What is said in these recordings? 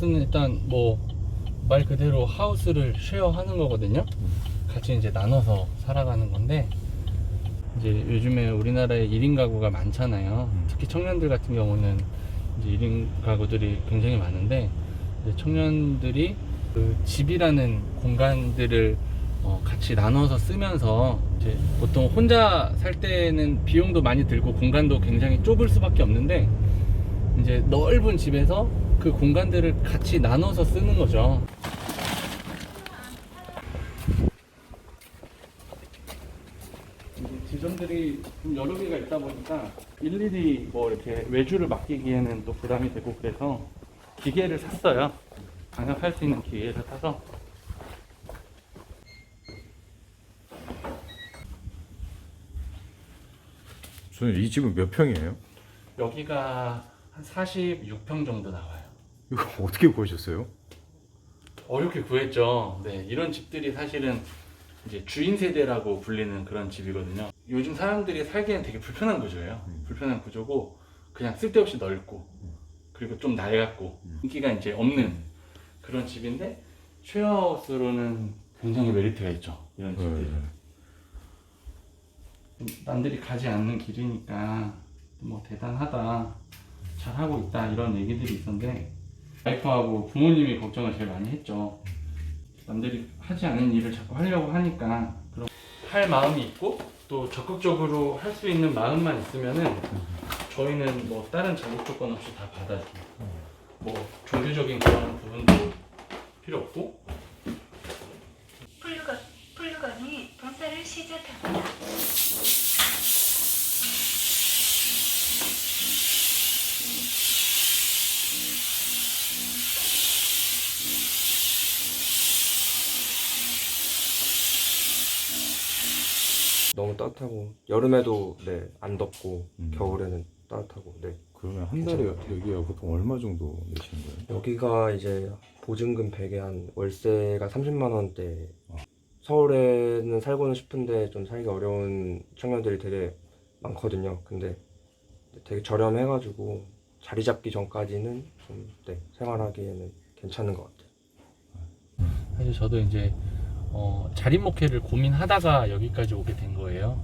쉐어하우스는 일단 뭐 말 그대로 하우스를 쉐어하는 거거든요. 같이 이제 나눠서 살아가는 건데, 이제 요즘에 우리나라에 1인 가구가 많잖아요. 특히 청년들 같은 경우는 이제 1인 가구들이 굉장히 많은데, 이제 청년들이 그 집이라는 공간들을 같이 나눠서 쓰면서, 이제 보통 혼자 살 때는 비용도 많이 들고 공간도 굉장히 좁을 수밖에 없는데, 이제 넓은 집에서 그 공간들을 같이 나눠서 쓰는 거죠. 지점들이 좀 여러 개가 있다 보니까 일일이 뭐 이렇게 외주를 맡기기에는 또 부담이 되고, 그래서 기계를 샀어요. 장갑할 수 있는 기계를 사서. 저는 이 집은 몇 평이에요? 여기가 한 46평 정도 나와요. 이거 어떻게 구하셨어요? 어렵게 구했죠. 네, 이런 집들이 사실은 이제 주인 세대라고 불리는 그런 집이거든요. 요즘 사람들이 살기엔 되게 불편한 구조예요. 불편한 구조고, 그냥 쓸데없이 넓고, 그리고 좀 낡았고, 인기가 이제 없는 그런 집인데, 쉐어하우스로는 굉장히 메리트가 있죠. 이런 집들이. 남들이 가지 않는 길이니까 뭐 대단하다, 잘하고 있다, 이런 얘기들이 있었는데, 와이프하고 부모님이 걱정을 제일 많이 했죠. 남들이 하지 않은 일을 자꾸 하려고 하니까. 그럼 할 마음이 있고 또 적극적으로 할 수 있는 마음만 있으면은 저희는 뭐 다른 자격 조건 없이 다 받아줘요. 뭐 종교적인 그런 부분도 필요 없고. 플루건이 분사를 시작합니다. 너무 따뜻하고 여름에도 네, 안 덥고 겨울에는 따뜻하고 네. 그러면 한 달에 여기가 보통 얼마 정도 내시는 거예요? 여기가 이제 보증금 100에 한 월세가 30만 원대. 서울에는 살고는 싶은데 좀 살기 어려운 청년들이 되게 많거든요. 근데 되게 저렴해가지고 자리 잡기 전까지는 좀 네, 생활하기에는 괜찮은 것 같아요. 사실 저도 이제 자립 목회를 고민하다가 여기까지 오게 된 거예요.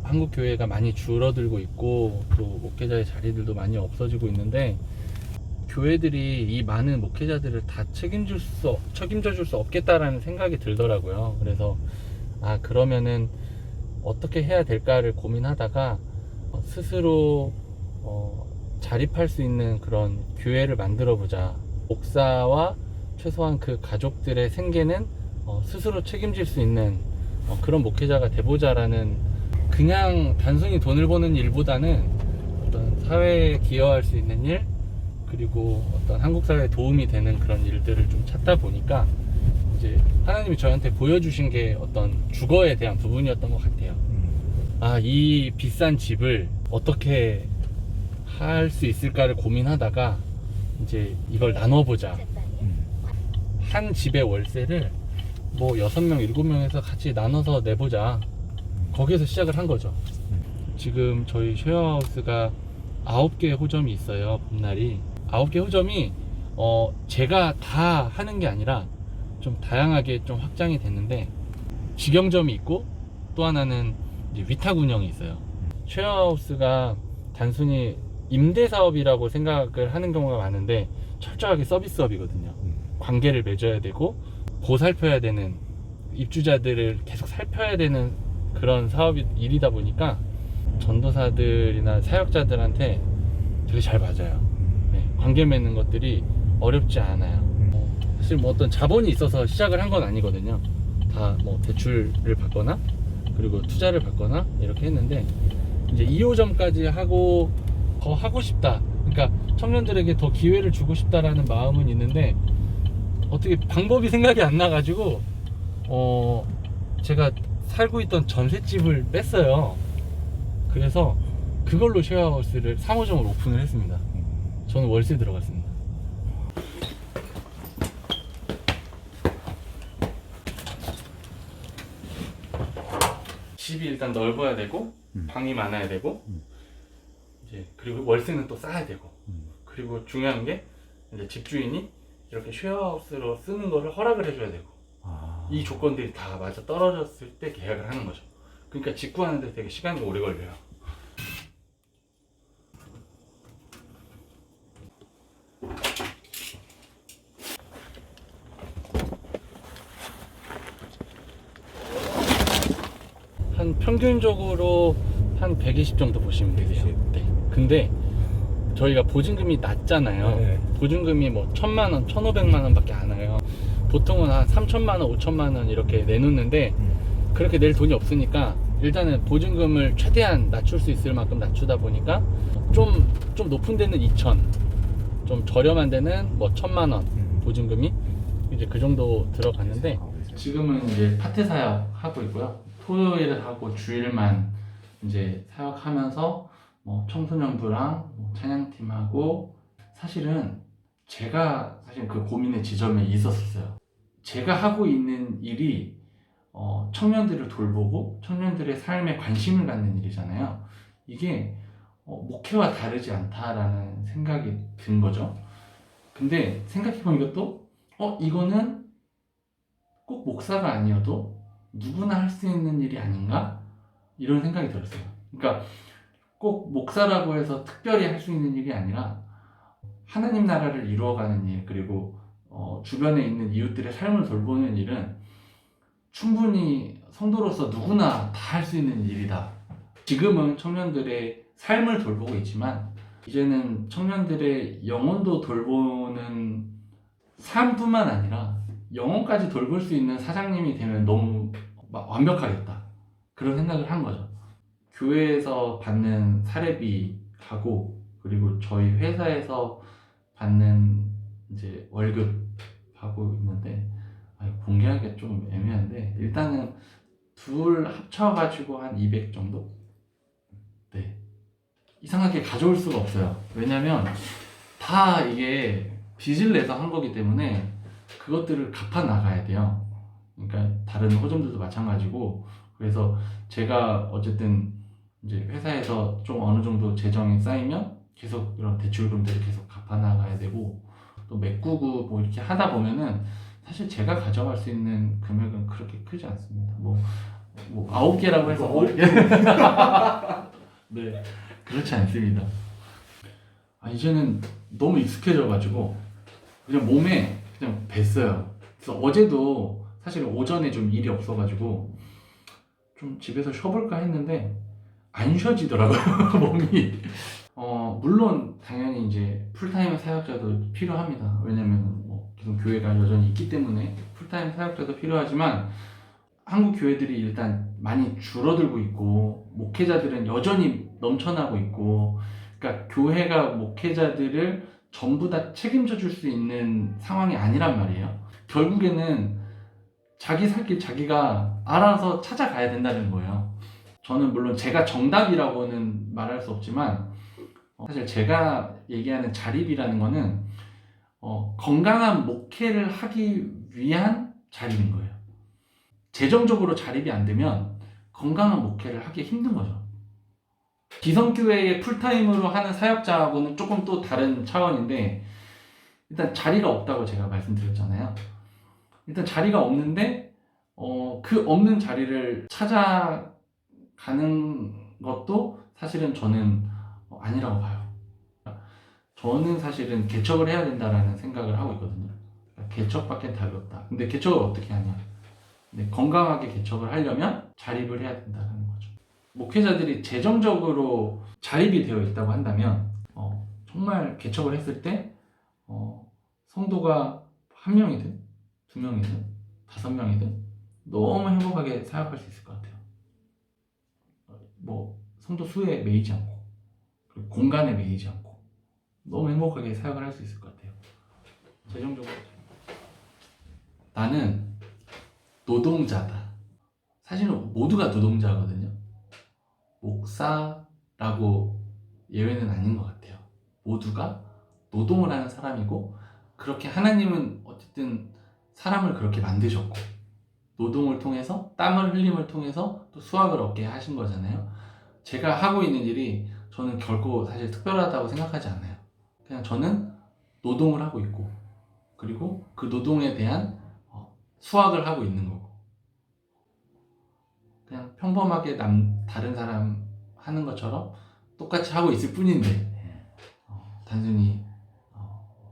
한국 교회가 많이 줄어들고 있고, 또 목회자의 자리들도 많이 없어지고 있는데, 교회들이 이 많은 목회자들을 다 책임져 줄 수 없겠다라는 생각이 들더라고요. 그래서 그러면은 어떻게 해야 될까를 고민하다가 스스로 자립할 수 있는 그런 교회를 만들어 보자. 목사와 최소한 그 가족들의 생계는 스스로 책임질 수 있는 그런 목회자가 돼보자라는, 그냥 단순히 돈을 버는 일보다는 어떤 사회에 기여할 수 있는 일, 그리고 어떤 한국 사회에 도움이 되는 그런 일들을 좀 찾다 보니까 이제 하나님이 저한테 보여주신 게 어떤 주거에 대한 부분이었던 것 같아요. 이 비싼 집을 어떻게 할 수 있을까를 고민하다가 이제 이걸 나눠보자. 한 집의 월세를 뭐 6명, 7명에서 같이 나눠서 내보자. 거기에서 시작을 한 거죠. 지금 저희 쉐어하우스가 9개의 호점이 있어요. 봄날이 9개 호점이 제가 다 하는 게 아니라 좀 다양하게 좀 확장이 됐는데, 직영점이 있고 또 하나는 이제 위탁 운영이 있어요. 쉐어하우스가 단순히 임대 사업이라고 생각을 하는 경우가 많은데, 철저하게 서비스업이거든요. 관계를 맺어야 되고 보살펴야 되는, 입주자들을 계속 살펴야 되는 그런 일이다 보니까 전도사들이나 사역자들한테 되게 잘 맞아요. 네, 관계 맺는 것들이 어렵지 않아요. 사실 뭐 어떤 자본이 있어서 시작을 한 건 아니거든요. 다 뭐 대출을 받거나 그리고 투자를 받거나 이렇게 했는데, 이제 2호점까지 하고 더 하고 싶다, 그러니까 청년들에게 더 기회를 주고 싶다라는 마음은 있는데, 어떻게 방법이 생각이 안 나가지고 제가 살고 있던 전셋집을 뺐어요. 그래서 그걸로 쉐어하우스를 3호점을 오픈을 했습니다. 저는 월세 들어갔습니다. 집이 일단 넓어야 되고 방이 많아야 되고 이제 그리고 월세는 또 싸야 되고, 그리고 중요한 게 이제 집주인이 이렇게 쉐어하우스로 쓰는 거를 허락을 해줘야 되고 이 조건들이 다 맞아 떨어졌을 때 계약을 하는 거죠. 그러니까 직구하는데 되게 시간이 오래 걸려요. 한 평균적으로 한 120 정도 보시면 되세요. 120. 네. 근데 저희가 보증금이 낮잖아요. 네. 보증금이 뭐 1,000만 원, 1,500만 원밖에 안 와요. 보통은 한 3,000만 원, 5,000만 원 이렇게 내놓는데 그렇게 낼 돈이 없으니까 일단은 보증금을 최대한 낮출 수 있을 만큼 낮추다 보니까 좀 높은 데는 2,000, 좀 저렴한 데는 뭐 1,000만 원 보증금이 이제 그 정도 들어갔는데 지금은 이제 파트 사역 하고 있고요. 토요일을 하고 주일만 이제 사역하면서 뭐 청소년부랑 뭐 찬양팀하고 사실은 제가 사실 그 고민의 지점에 있었어요. 제가 하고 있는 일이 청년들을 돌보고 청년들의 삶에 관심을 갖는 일이잖아요. 이게 목회와 다르지 않다라는 생각이 든 거죠. 근데 생각해보니까 또 이거는 꼭 목사가 아니어도 누구나 할 수 있는 일이 아닌가? 이런 생각이 들었어요. 그러니까 꼭 목사라고 해서 특별히 할 수 있는 일이 아니라 하나님 나라를 이루어가는 일, 그리고 주변에 있는 이웃들의 삶을 돌보는 일은 충분히 성도로서 누구나 다 할 수 있는 일이다. 지금은 청년들의 삶을 돌보고 있지만 이제는 청년들의 영혼도 돌보는 삶뿐만 아니라 영혼까지 돌볼 수 있는 사장님이 되면 너무 완벽하겠다. 그런 생각을 한 거죠. 교회에서 받는 사례비하고 그리고 저희 회사에서 받는 이제 월급하고 있는데 공개하기가 좀 애매한데 일단은 둘 합쳐가지고 한 200 정도? 네. 이상하게 가져올 수가 없어요. 왜냐면 다 이게 빚을 내서 한 거기 때문에 그것들을 갚아 나가야 돼요. 그러니까 다른 호점들도 마찬가지고 그래서 제가 어쨌든 이제 회사에서 좀 어느 정도 재정이 쌓이면 계속 이런 대출금들을 계속 갚아 나가야 되고 또 메꾸고 뭐 이렇게 하다 보면은 사실 제가 가져갈 수 있는 금액은 그렇게 크지 않습니다. 뭐 9개라고 해서 네, 그렇지 않습니다. 이제는 너무 익숙해져가지고 그냥 몸에 그냥 뱄어요. 그래서 어제도 사실 오전에 좀 일이 없어가지고 좀 집에서 쉬어볼까 했는데 안 쉬어지더라고요. 몸이. 물론 당연히 이제 풀타임 사역자도 필요합니다. 왜냐면 뭐 계속 교회가 여전히 있기 때문에 풀타임 사역자도 필요하지만 한국 교회들이 일단 많이 줄어들고 있고 목회자들은 여전히 넘쳐나고 있고 그러니까 교회가 목회자들을 전부 다 책임져 줄 수 있는 상황이 아니란 말이에요. 결국에는 자기 살 길 자기가 알아서 찾아가야 된다는 거예요. 저는 물론 제가 정답이라고는 말할 수 없지만 사실 제가 얘기하는 자립이라는 거는 건강한 목회를 하기 위한 자립인 거예요. 재정적으로 자립이 안 되면 건강한 목회를 하기 힘든 거죠. 기성교회의 풀타임으로 하는 사역자하고는 조금 또 다른 차원인데 일단 자리가 없다고 제가 말씀드렸잖아요. 일단 자리가 없는데 그 없는 자리를 찾아가는 것도 사실은 저는 아니라고 봐요. 저는 사실은 개척을 해야 된다라는 생각을 하고 있거든요. 개척밖에 답이 없다. 근데 개척을 어떻게 하냐? 근데 건강하게 개척을 하려면 자립을 해야 된다는 거죠. 목회자들이 재정적으로 자립이 되어 있다고 한다면 정말 개척을 했을 때 성도가 1명이든 2명이든 5명이든 너무 행복하게 사역할 수 있을 것 같아요. 뭐 성도 수에 매이지 않고 그리고 공간에 매이지 않고 너무 행복하게 사역을 할 수 있을 것 같아요. 재정적으로 나는 노동자다. 사실은 모두가 노동자거든요. 목사라고 예외는 아닌 것 같아요. 모두가 노동을 하는 사람이고 그렇게 하나님은 어쨌든 사람을 그렇게 만드셨고 노동을 통해서 땀을 흘림을 통해서 또 수확을 얻게 하신 거잖아요. 제가 하고 있는 일이 저는 결코 사실 특별하다고 생각하지 않아요. 그냥 저는 노동을 하고 있고, 그리고 그 노동에 대한 수학을 하고 있는 거고, 그냥 평범하게 다른 사람 하는 것처럼 똑같이 하고 있을 뿐인데, 단순히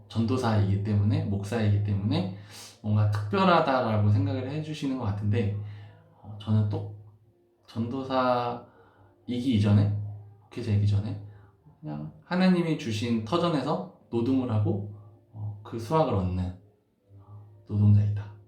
전도사이기 때문에, 목사이기 때문에 뭔가 특별하다라고 생각을 해주시는 것 같은데, 저는 또 전도사이기 이전에, 목회자이기 전에 그냥 하나님이 주신 터전에서 노동을 하고 그 수확을 얻는 노동자이다.